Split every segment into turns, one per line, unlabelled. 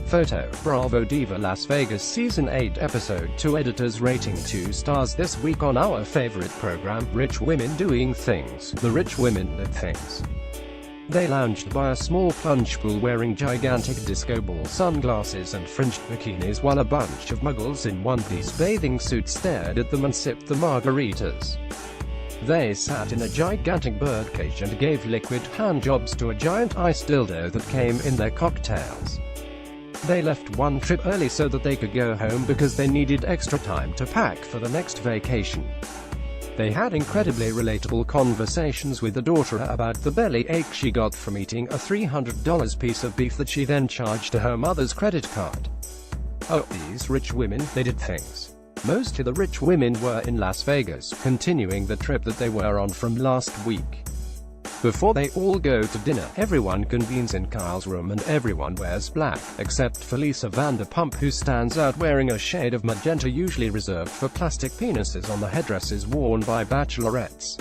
Photo: Bravo Diva Las Vegas Season 8 Episode 2 Editors rating 2 stars. This week on our favorite program, Rich Women Doing Things. The rich women did things. They lounged by a small plunge pool wearing gigantic disco ball sunglasses and fringed bikinis while a bunch of muggles in one-piece bathing suits stared at them and sipped the margaritas. They sat in a gigantic birdcage and gave liquid handjobs to a giant ice dildo that came in their cocktails. They left one trip early so that they could go home because they needed extra time to pack for the next vacation. They had incredibly relatable conversations with the daughter about the bellyache she got from eating a $300 piece of beef that she then charged to her mother's credit card. Oh, these rich women, they did things. Most of the rich women were in Las Vegas, continuing the trip that they were on from last week. Before they all go to dinner, everyone convenes in Kyle's room and everyone wears black, except for Lisa Vanderpump, who stands out wearing a shade of magenta usually reserved for plastic penises on the headdresses worn by bachelorettes.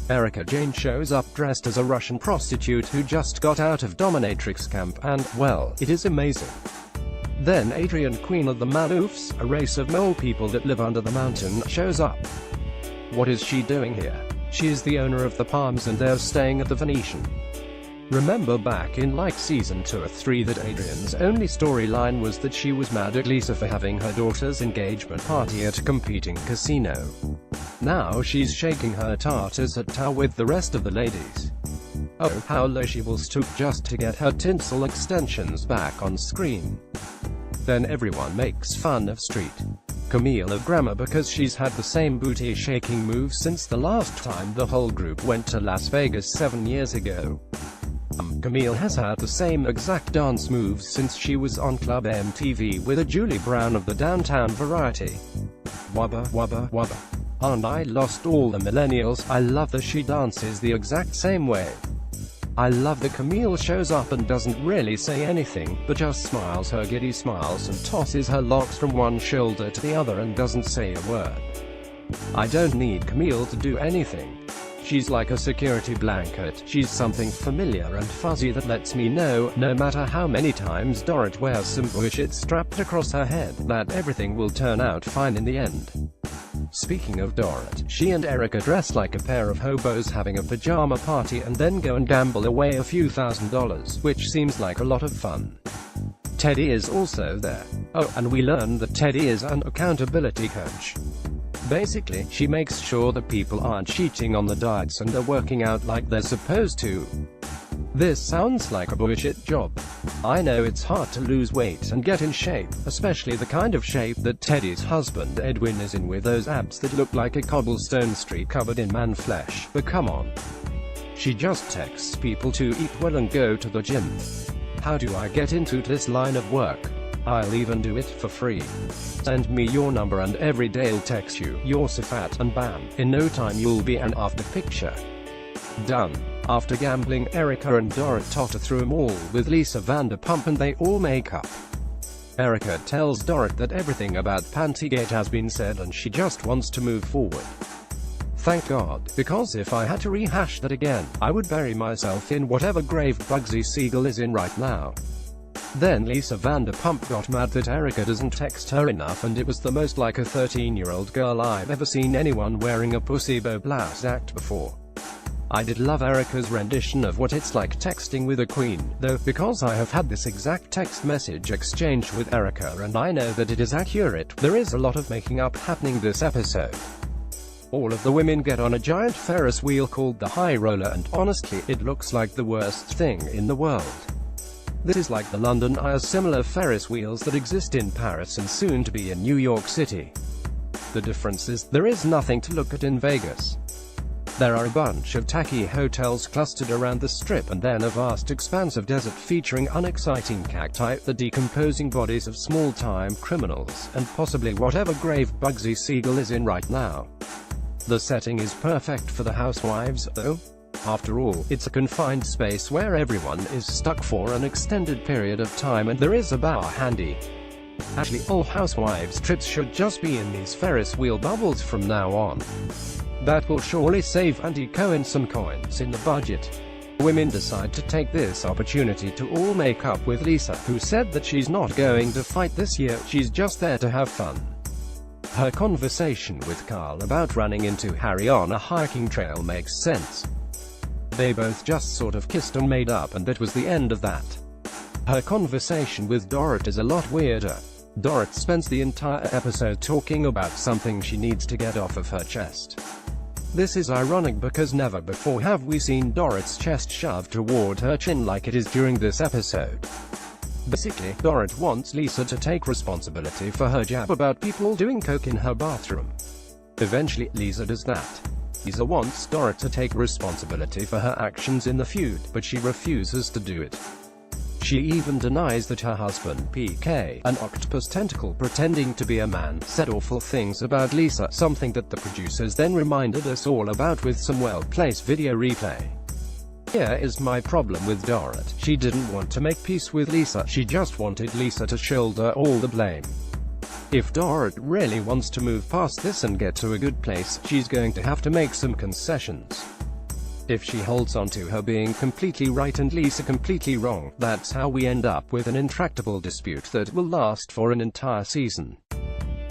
Erika Jayne shows up dressed as a Russian prostitute who just got out of dominatrix camp and, well, it is amazing. Then Adrian, queen of the Maloofs, a race of mole people that live under the mountain, shows up. What is she doing here? She is the owner of the Palms and they're staying at the Venetian. Remember back in season 2 or 3 that Adrian's only storyline was that she was mad at Lisa for having her daughter's engagement party at a competing casino. Now she's shaking her tartars at Tao with the rest of the ladies. Oh, how low she will stoop just to get her tinsel extensions back on screen. Then everyone makes fun of Street Camille of Grammar because she's had the same booty-shaking move since the last time the whole group went to Las Vegas 7 years ago. Camille has had the same exact dance moves since she was on Club MTV with a Julie Brown of the Downtown Variety. Wubba, wubba, wubba. And I lost all the millennials. I love that she dances the exact same way. I love that Camille shows up and doesn't really say anything, but just smiles her giddy smiles and tosses her locks from one shoulder to the other and doesn't say a word. I don't need Camille to do anything. She's like a security blanket. She's something familiar and fuzzy that lets me know, no matter how many times Dorrit wears some bullshit strapped across her head, that everything will turn out fine in the end. Speaking of Dorrit, she and Erika dress like a pair of hobos having a pajama party and then go and gamble away a few $1,000s, which seems like a lot of fun. Teddy is also there. Oh, and we learn that Teddy is an accountability coach. Basically, she makes sure that people aren't cheating on the diets and are working out like they're supposed to. This sounds like a bullshit job. I know it's hard to lose weight and get in shape, especially the kind of shape that Teddy's husband Edwin is in with those abs that look like a cobblestone street covered in man flesh, but come on. She just texts people to eat well and go to the gym. How do I get into this line of work? I'll even do it for free. Send me your number and every day I'll text you, you're so fat, and bam, in no time you'll be an after picture. Done. After gambling, Erika and Dorrit totter through a mall with Lisa Vanderpump and they all make up. Erika tells Dorrit that everything about Pantygate has been said and she just wants to move forward. Thank God, because if I had to rehash that again, I would bury myself in whatever grave Bugsy Siegel is in right now. Then Lisa Vanderpump got mad that Erika doesn't text her enough and it was the most like a 13-year-old girl I've ever seen anyone wearing a Pussybo Blast act before. I did love Erika's rendition of what it's like texting with a queen, though, because I have had this exact text message exchange with Erika and I know that it is accurate, there is a lot of making up happening this episode. All of the women get on a giant Ferris wheel called the High Roller and honestly, it looks like the worst thing in the world. This is like the London Eye, similar Ferris wheels that exist in Paris and soon to be in New York City. The difference is, there is nothing to look at in Vegas. There are a bunch of tacky hotels clustered around the strip and then a vast expanse of desert featuring unexciting cacti, the decomposing bodies of small-time criminals, and possibly whatever grave Bugsy Siegel is in right now. The setting is perfect for the Housewives, though. After all, it's a confined space where everyone is stuck for an extended period of time and there is a bar handy. Actually, all Housewives trips should just be in these Ferris wheel bubbles from now on. That will surely save Auntie Cohen some coins in the budget. Women decide to take this opportunity to all make up with Lisa, who said that she's not going to fight this year, she's just there to have fun. Her conversation with Carl about running into Harry on a hiking trail makes sense. They both just sort of kissed and made up, and that was the end of that. Her conversation with Dorrit is a lot weirder. Dorrit spends the entire episode talking about something she needs to get off of her chest. This is ironic because never before have we seen Dorrit's chest shoved toward her chin like it is during this episode. Basically, Dorrit wants Lisa to take responsibility for her jab about people doing coke in her bathroom. Eventually, Lisa does that. Lisa wants Dorrit to take responsibility for her actions in the feud, but she refuses to do it. She even denies that her husband, PK, an octopus tentacle pretending to be a man, said awful things about Lisa, something that the producers then reminded us all about with some well-placed video replay. Here is my problem with Dorrit. She didn't want to make peace with Lisa, she just wanted Lisa to shoulder all the blame. If Dorrit really wants to move past this and get to a good place, she's going to have to make some concessions. If she holds on to her being completely right and Lisa completely wrong, that's how we end up with an intractable dispute that will last for an entire season.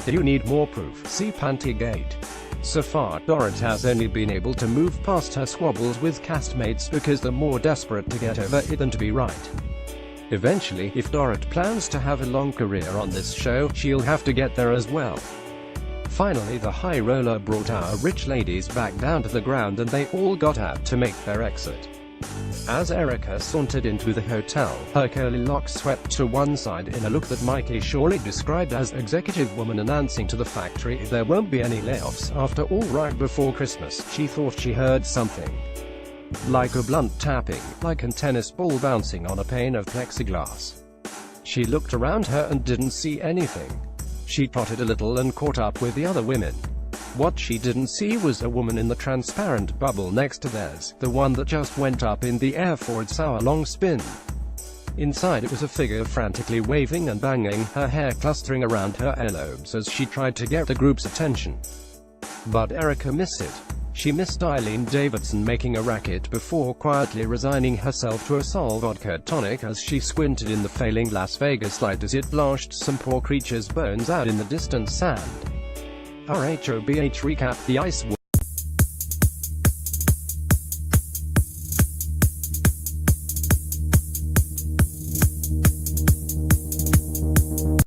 You need more proof. See Pantygate. So far, Dorrit has only been able to move past her squabbles with castmates because they're more desperate to get over it than to be right. Eventually, if Dorrit plans to have a long career on this show, she'll have to get there as well. Finally, the high roller brought our rich ladies back down to the ground and they all got out to make their exit. As Erica sauntered into the hotel, her curly locks swept to one side in a look that Mikey surely described as executive woman announcing to the factory there won't be any layoffs after all. Right before Christmas, she thought she heard something. Like a blunt tapping, like a tennis ball bouncing on a pane of plexiglass. She looked around her and didn't see anything. She trotted a little and caught up with the other women. What she didn't see was a woman in the transparent bubble next to theirs, the one that just went up in the air for its hour-long spin. Inside it was a figure frantically waving and banging, her hair clustering around her earlobes as she tried to get the group's attention. But Erica missed it. She missed Eileen Davidson making a racket before quietly resigning herself to a Sol vodka tonic as she squinted in the failing Las Vegas light as it blashed some poor creature's bones out in the distant sand. RHOBH recap: the ice